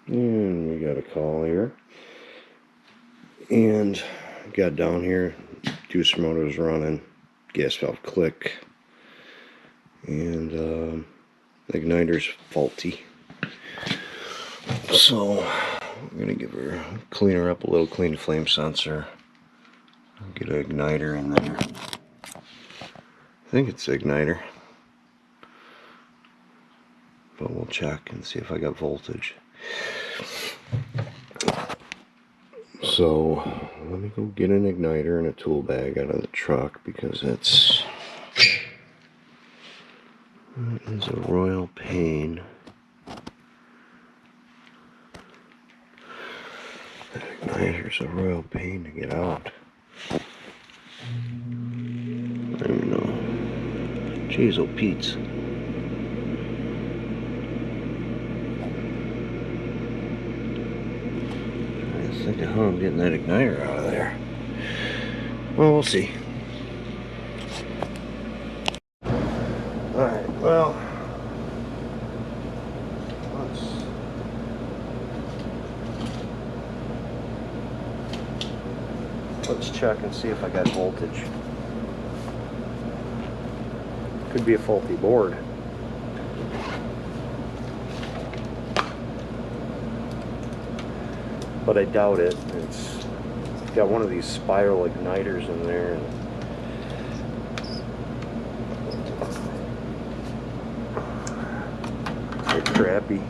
And we got a call here. And got down here, juicer motor was running, gas valve click, and the igniter's faulty. So I'm gonna give her, clean her up a little, clean the flame sensor, get an igniter in there. I think it's the igniter, but we'll check and see if I got voltage. So let me go get an igniter and a tool bag out of the truck, because it's a royal pain. That igniter's a royal pain to get out. I don't even know. Jeez, oh Pete's. I think of how I'm getting that igniter out of there. Well, we'll see. Alright, well, let's check and see if I got voltage. Could be a faulty board. But I doubt it. It's got one of these spiral igniters in there. They're crappy.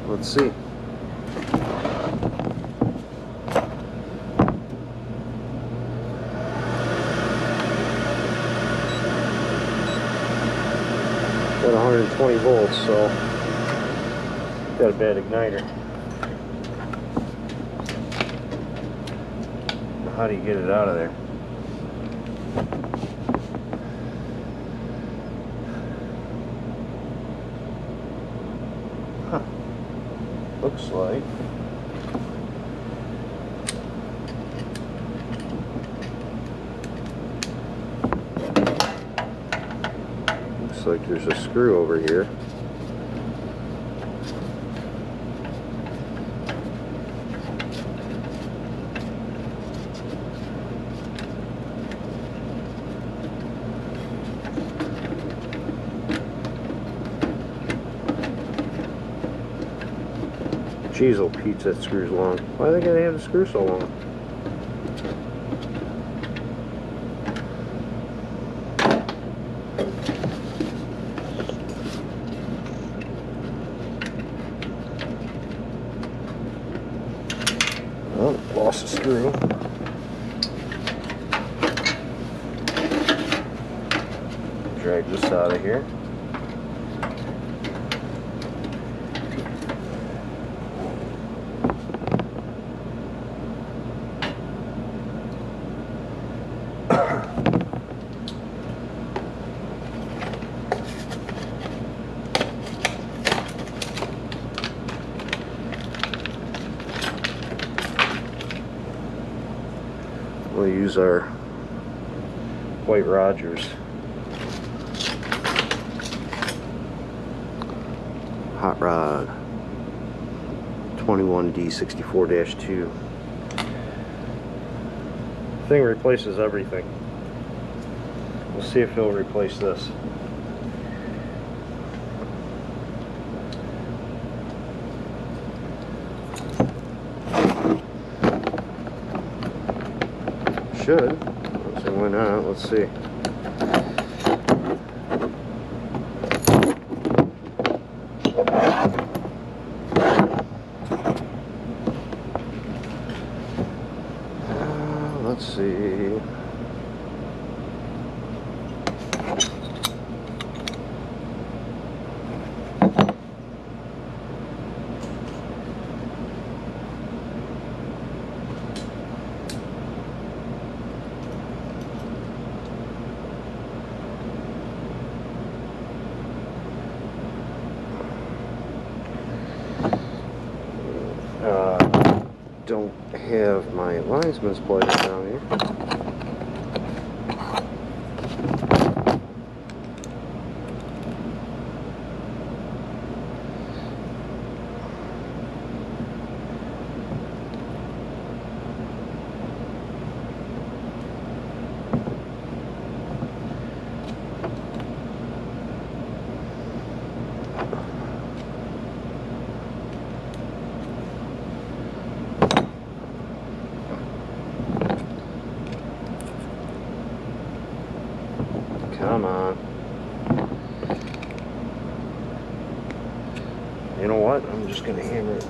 Let's see. Got 120 volts, so got a bad igniter. How do you get it out of there? Huh. Looks like there's a screw over here. Jeez, oh Pete, that screw's long. Why are they gonna have the screw so long? Oh, lost a screw. Drag this out of here. We'll use our White Rogers hot rod 21D64-2. Thing replaces everything. We'll see if it'll replace this. Should. So why not? Let's see. Let's see. Don't have my linesman's pliers down here. Come on. You know what? I'm just going to hammer it.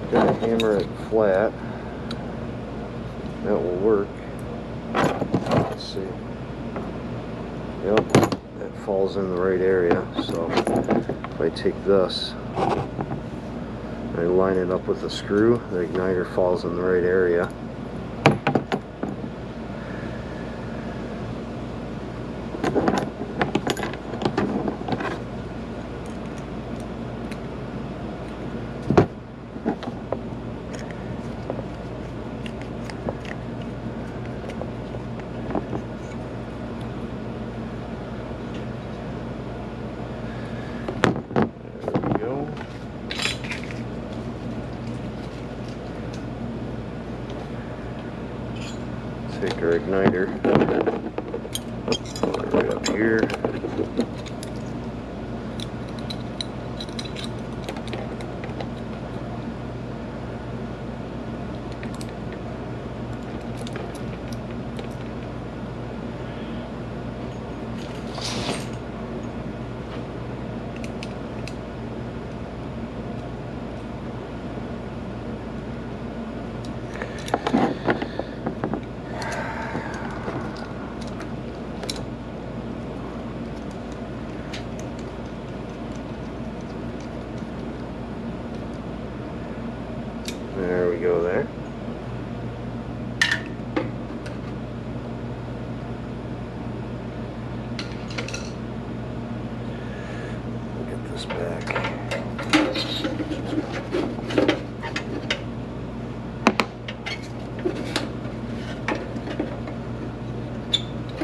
I'm going to hammer it flat. That will work. Let's see. Yep, that falls in the right area. So if I take this, I line it up with the screw, the igniter falls in the right area. Take our igniter right up here. There we go there. Get this back.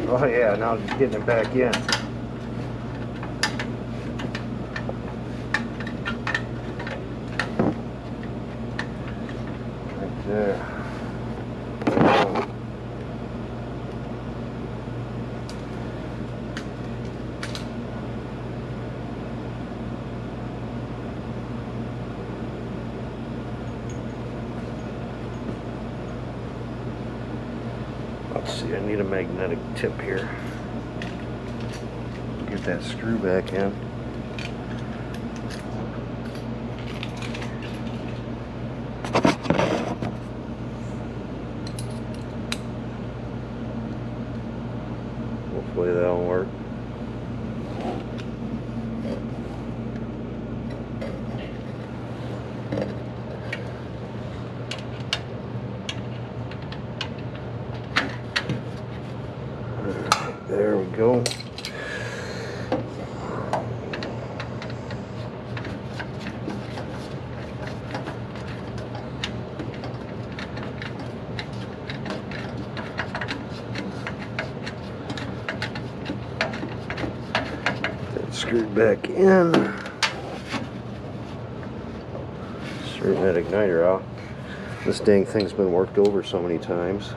Oh yeah, now just getting it back in. There. Let's see, I need a magnetic tip here. Get that screw back in. Hopefully that'll work. Alright, there we go. Screwed back in. Straighten that igniter out. This dang thing's been worked over so many times.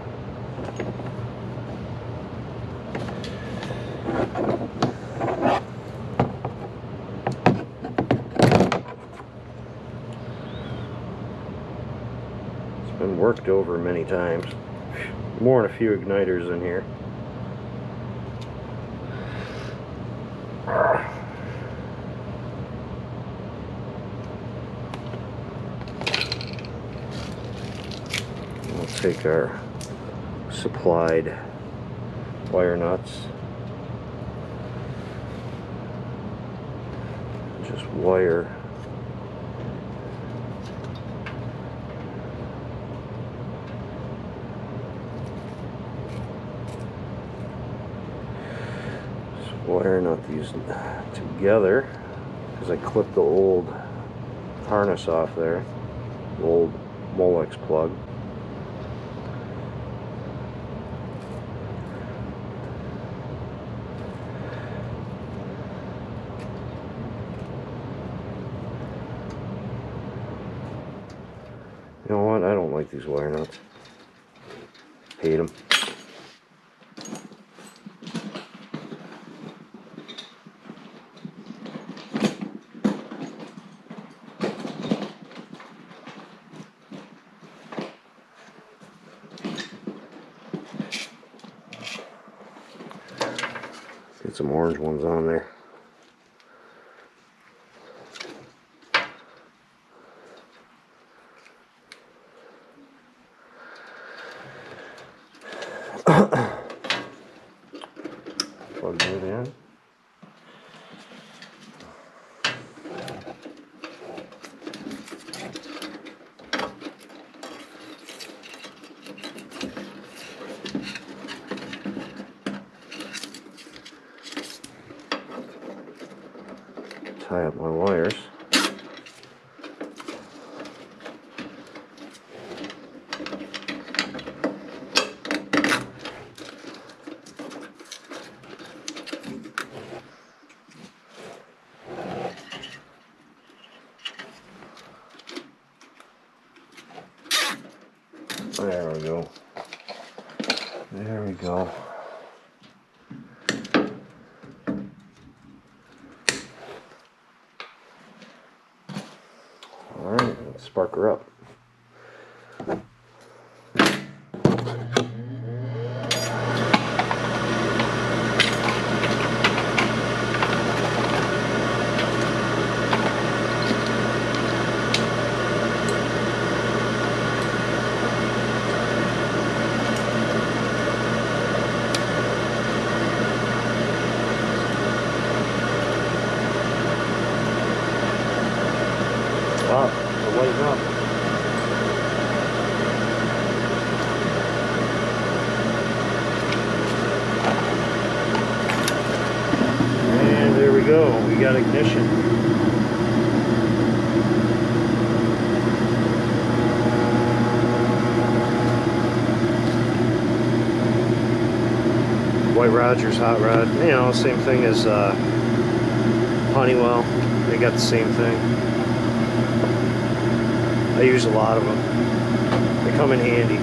It's been worked over many times. More than a few igniters in here. We'll take our supplied wire nuts, just wire nut these together, because I clipped the old harness off there, the old Molex plug. You know what? I don't like these wire nuts. Hate them. some orange ones on there. Plug it in. Tie up my wires. There we go. There we go. Alright, let's spark her up. Wow, we're lighting up. And there we go, we got ignition. White Rogers hot rod, you know, same thing as Honeywell, they got the same thing. I use a lot of them. They come in handy.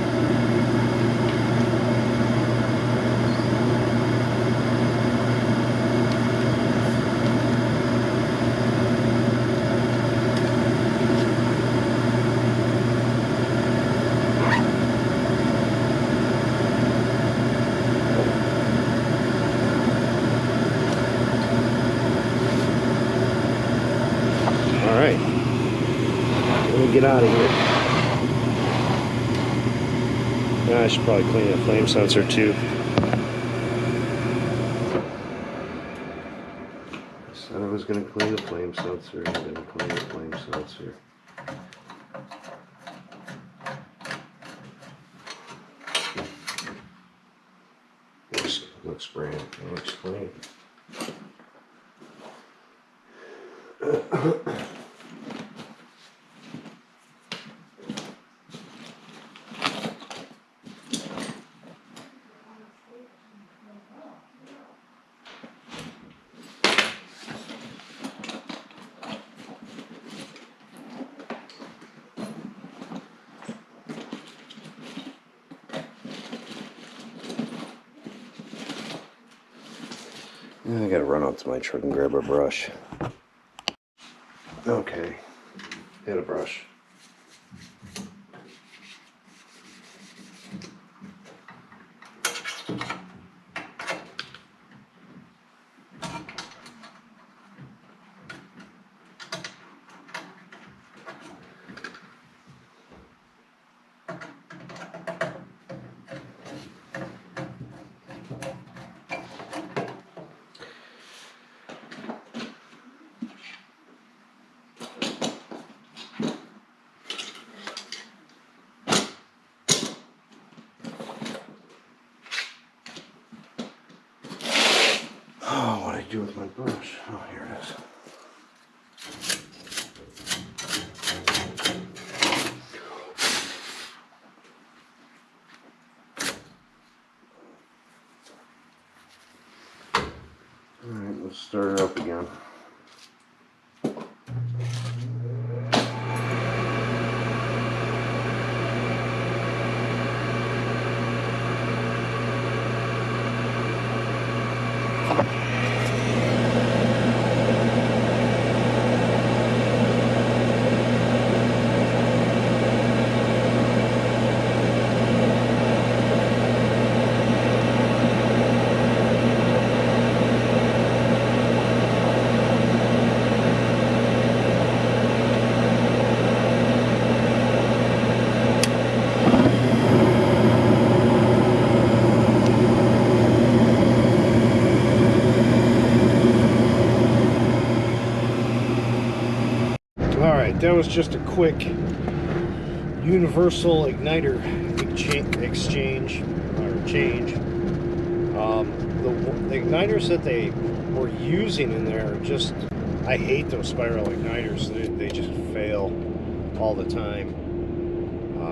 All right. Let me get out of here. Yeah, I should probably clean the flame sensor too. I said I was going to clean the flame sensor. I'm going to clean the flame sensor. Looks brand. It looks clean. I gotta run out to my truck and grab a brush. Okay, hit a brush. Oh, what do I do with my brush? Oh, here it is. Alright, let's start it up again. Alright, that was just a quick universal igniter exchange or change. The igniters that they were using in there are just, I hate those spiral igniters. They just fail all the time.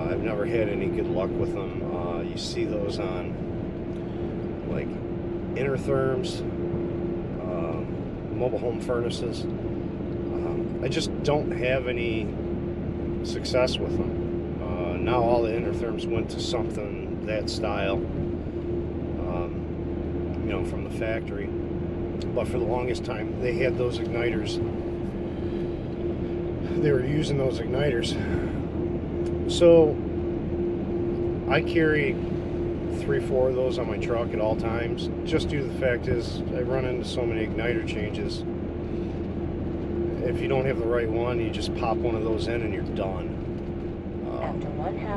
I've never had any good luck with them. You see those on like Intertherms, mobile home furnaces. I just don't have any success with them. Now all the Intertherms went to something that style, you know, from the factory. But for the longest time, they had those igniters. They were using those igniters. So I carry 3-4 of those on my truck at all times, just due to the fact is I run into so many igniter changes. If you don't have the right one, you just pop one of those in and you're done. And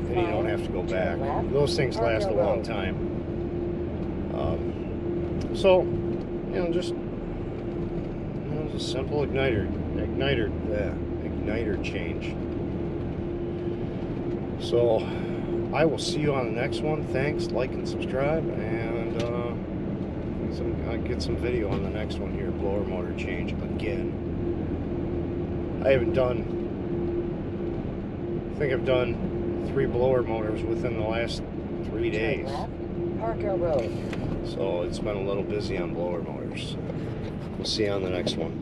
you don't have to go back. Those things last a long time. So, you know, just a simple igniter change. So I will see you on the next one. Thanks, like and subscribe, and I'll get some video on the next one here. Blower motor change again. I think I've done 3 blower motors within the last 3 days. So it's been a little busy on blower motors. We'll see you on the next one.